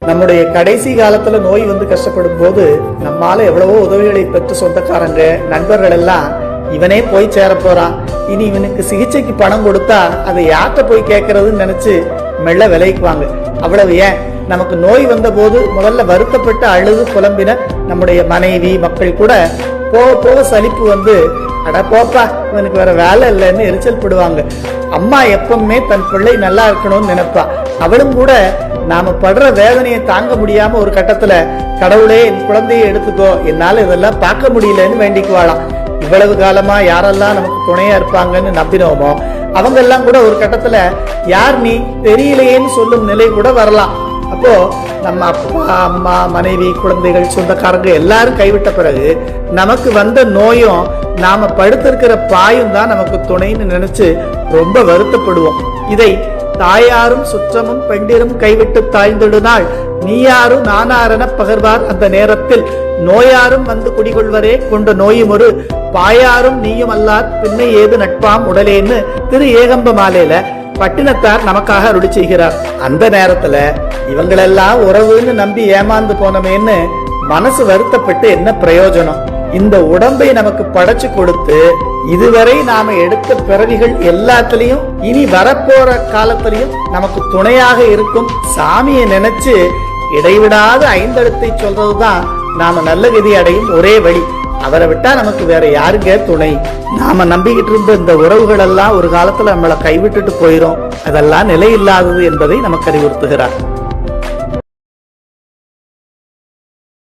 நம்முடைய கடைசி காலத்துல நோய் வந்து கஷ்டப்படும் போது நம்மால எவ்வளவோ உதவிகளை பெற்று சொந்தக்காரங்க நண்பர்கள் எல்லாம் இவனே போய் சேர போறான், இனி இவனுக்கு சிகிச்சைக்கு பணம் கொடுத்தா அதை யார்கிட்ட போய் கேட்கறதுன்னு நினைச்சு மெல்ல விலைக்குவாங்க. அவ்வளவு ஏன், நமக்கு நோய் வந்த போது முதல்ல வருத்தப்பட்டு அழுது புலம்பின நம்முடைய மனைவி மக்கள் கூட போக போக சலிப்பு வந்து அட போப்பா இவனுக்கு வேற வேலை இல்லைன்னு எரிச்சல் படுவாங்க. அம்மா எப்பவுமே தன் பிள்ளை நல்லா இருக்கணும்னு நினைப்பா. அவளும் கூட நாம படுற வேதனையை தாங்க முடியாம ஒரு கட்டத்துல கடவுளே என் குழந்தையை எடுத்துக்கோ, என்னால இதெல்லாம் பார்க்க முடியலன்னு வேண்டிக்குவாளாம். இவ்வளவு காலமா யாரெல்லாம் நமக்கு துணையா இருப்பாங்கன்னு நம்பினோமோ அவங்க எல்லாம் கூட ஒரு கட்டத்துல யார் நீ தெரியலையேன்னு சொல்லும் நிலை கூட வரலாம். அப்போ நம்ம அப்பா அம்மா மனைவி குழந்தைகள் சொந்தக்காரங்க எல்லாரும் கைவிட்ட பிறகு நமக்கு வந்த நோயும் நாம படுத்திருக்கிற பாயும் தான் நமக்கு துணைன்னு நினைச்சு ரொம்ப வருத்தப்படுவோம். இதை தாயாரும் சுற்றமும் பெண்டிரும் கைவிட்டு தாய்ந்தொழுநாள் நீயாரும் நானாரென பகர்வார் அந்த நேரத்தில் நோயாரும் வந்து குடிகொள்வரே கொண்ட நோயும் ஒரு பாயாரும் நீயும் அல்லார் பின்னை ஏது நட்பாம் உடலேன்னு திரு ஏகம்ப மாலையில பட்டினத்தார் நமக்காக அருளி செய்கிறார். அந்த நேரத்துல இவங்களெல்லாம் உறவுன்னு நம்பி ஏமாந்து போனமேன்னு மனசு வருத்தப்பட்டு என்ன பிரயோஜனம்? இந்த உடம்பை நமக்கு படைச்சு கொடுத்து இதுவரை நாம எடுத்த பிறவிகள் எல்லாத்திலையும் இனி வரப்போற காலத்திலையும் நமக்கு துணையாக இருக்கும் சாமியை நினைச்சு இடைவிடாத ஐந்தெழுத்தை சொல்றதுதான் நாம நல்ல கதி அடையும் ஒரே வழி. அவரை விட்டா நமக்கு வேற யாருங்க துணை? நாம நம்பிக்கிட்டு இருந்த இந்த உறவுகள் எல்லாம் ஒரு காலத்துல நம்மளை கைவிட்டுட்டு போயிரும். அதெல்லாம் நிலை இல்லாதது என்பதை நமக்கு அறிவுறுத்துகிறார்.